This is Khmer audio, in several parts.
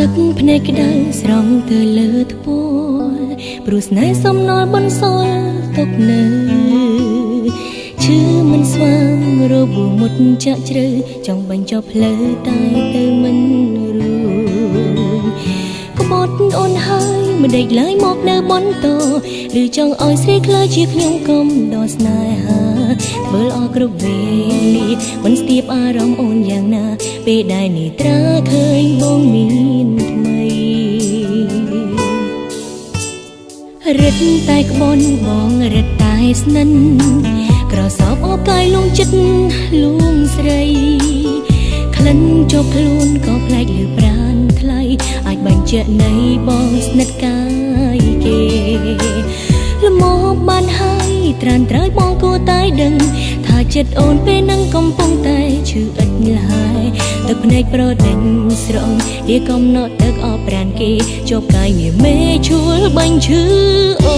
ទឹកភ្នែកក្តៅស្រង់ទៅលើថ្ពាល់ព្រោះស្នេហ៍សំណល់បន្សល់ទុកនៅឈឺមិនស្វាងរបួសមុតចាក់ជ្រៅចង់បញ្ចប់ផ្លូវតែទៅមិនរួចក្បត់អូនហើយមិនដេកឡើយមកនៅបន្តឬចង់ឲ្យស្រីខ្លាចជាខ្ញុំកុំដល់ស្នេហាធ្វើល្អគ្រប់វេលាមិនស្ទាបអារម្មណ៍អូនយ៉ាងណាពេលដែលនេះត្រាឃើញបងមានថ្មីរឹតតែក្បន់បងរឹតតែស្និនក្រសោបអបកាយលងចិត្តលួងស្រីក្លិនជាប់ខ្លួនក៏ប្លែកលើប្រាណថ្លៃអាចបញ្ជាក់នៃបងស្និទ្ធកាយគេលមមបានហើយត្រានត្រើយបងគួរតែដឹងថាចិត្តអូនពេលនឹងកំពុងតែឈឺឥតឡើយទឹកភ្នែកប្រដេញស្រង់វាកំណត់ទឹកអបប្រានគេជាប់កាយវាមេឈួលបាញ់ឈឺអូ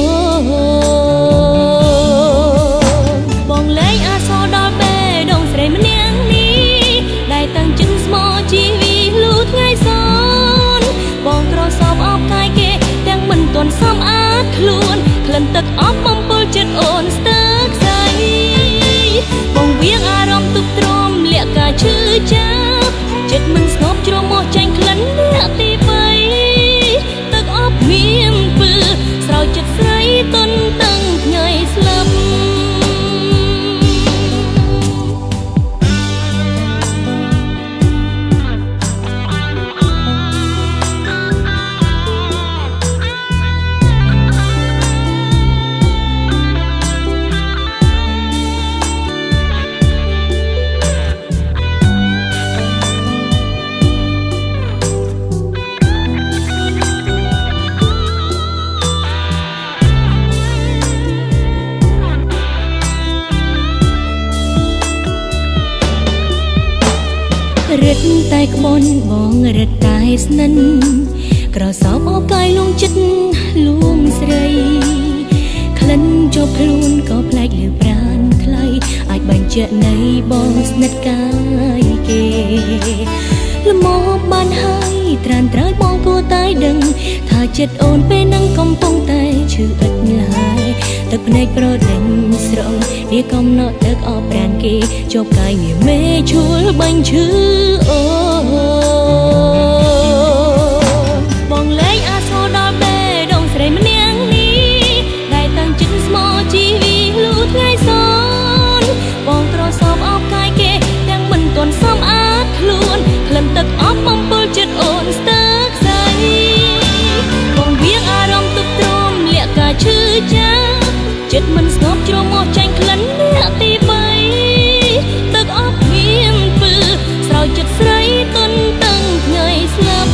បងលែងអាសរដល់បេះដូងស្រីម្នាក់នេះដែលតាំងជឹងស្មោជីវីលូថ្ងៃសនបងក្រសោបអបកាយគេទាំងមិនទាន់សមអាចខ្លួនក្លិនទឹកអប់បំពុលចិត្តអូនស្ទើរខ្សែបងវៀងអារម្មណ៍ទុកទ្រាំលាក់ការឈឺចាប់ចិត្តមិនស្ងប់ជ្រមុះចាញ់ក្លិនអ្នកទី3ទឹកអប់មានពើស្រោចចិត្តស្រីទន់តឹងថ្ងៃស្លាប់រឹតតែក្បន់បងរឹតតែស្និនក្រសោបអបកាយលងចិត្តលួងស្រីក្លិនជាប់ខ្លួនក៏ប្លែកលើប្រាណថ្លៃអាចបញ្ជាក់នៃបងស្និទ្ធកាយគេលមមបានហើយត្រានត្រើយបងគួរតែដឹងថាចិត្តអូនពេលនឹងកំពុងតែឈឺឥតឡើយទឹកភ្នែកប្រដេញស្រង់វាកំណត់ទឹកអបប្រានគេជាប់កាយវាមេឈួលបាញ់ឈឺអូបងលែងអាសរដល់បេះដូងស្រីម្នាក់នេះដែលតាំងចិត្តស្មោជីវីលូថ្ងៃសនបងក្រសោបអបកាយគេទាំងមិនទាន់សមអាចខ្លួនក្លិនទឹកអប់បំពុលចិត្តអូនស្ទើរខ្សែបងវៀងអារម្មណ៍ទុកទ្រាំលាក់ការឈឺចាប់ចិត្តមិនស្ងប់ជ្រមុះចាញ់ក្លិនអ្នកទី3ទឹកអប់មានពើស្រោចចិត្តស្រីទន់តឹងថ្ងៃស្លាប់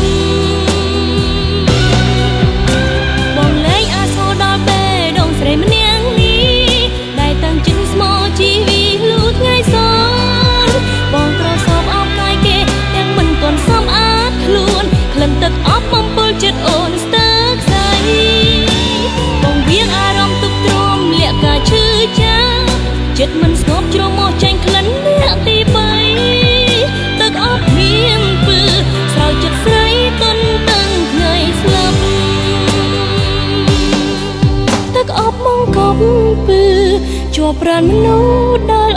បងលែងអាសរដល់បេះដូងស្រីម្នាក់នេះដែលតាំងចិត្តស្មោជីវីលូថ្ងៃសនបងក្រសោបអបកាយគេទាំងមិនទាន់សមអាចខ្លួនក្លិនទឹកអប់បំពុលចិត្តអូនស្ទើរខ្សែបងវៀងអារម្មណ៍ទុកទ្រាំលាក់ការឈឺចាប់ចិត្តមិនស្ងប់ជ្រមុះចាញ់ក្លិនអ្នកទី3ទឹកអប់មានពើស្រោចចិត្តស្រីទន់តឹងថ្ងៃស្លាប់ទឹកអប់មកកប់ពើជាប់ប្រាណមនុស្សដែល